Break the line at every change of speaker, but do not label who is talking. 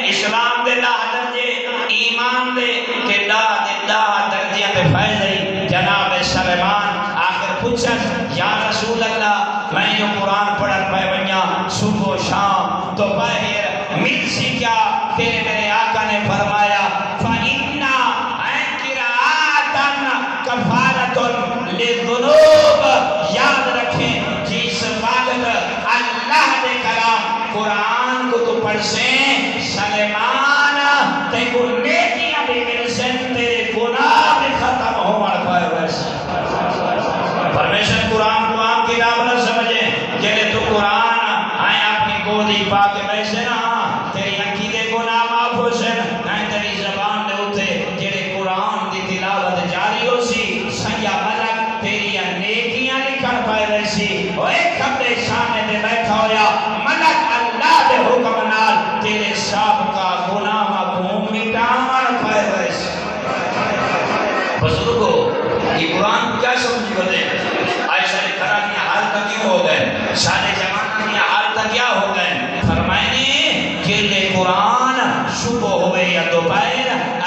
اسلام دے دا درجے ایمان دے تے دا درجے تے فائدہ جناب سلیمان آخر پوچھا یا رسول اللہ میں جو قرآن پڑھن پہ ونیا صبح و شام تو باہر مل سی کیا تیرے میرے آقا نے فرمایا فَإِنَّا قِرَآتًا کفارۃ للذنوب یاد رکھیں جس وقت اللہ دے کلام قرآن کو تو پڑھ سے سلیمان تے کو نیکیاں بھی مل سے تیرے گناہ بھی ختم ہو مر پائے ویسے پرمیشن قرآن کو آپ کی راب نہ سمجھیں جلے تو قرآن آئیں اپنی گودی پاک ویسے نہ تیری عقیدے گناہ معاف ہو سے نہ تیری زبان دے ہوتے جلے قرآن دی تلاوت جاری ہو سی سیاہ ملک تیری نیکیاں لکھن پائے ویسی وہ ایک کھبے سامنے دے بیٹھا ہویا ملک اللہ دے حکم نال تیرے سابقہ گناہ معاف مٹامان پائے ویسی بزرگو یہ قرآن کیا سمجھ کرتے آئے سارے کھرا کی حال تک کیوں ہو گئے سارے جوان کی حال تک کیا ہو گئے فرمائنے کہ لے قرآن صبح ہوئے یا دوپہر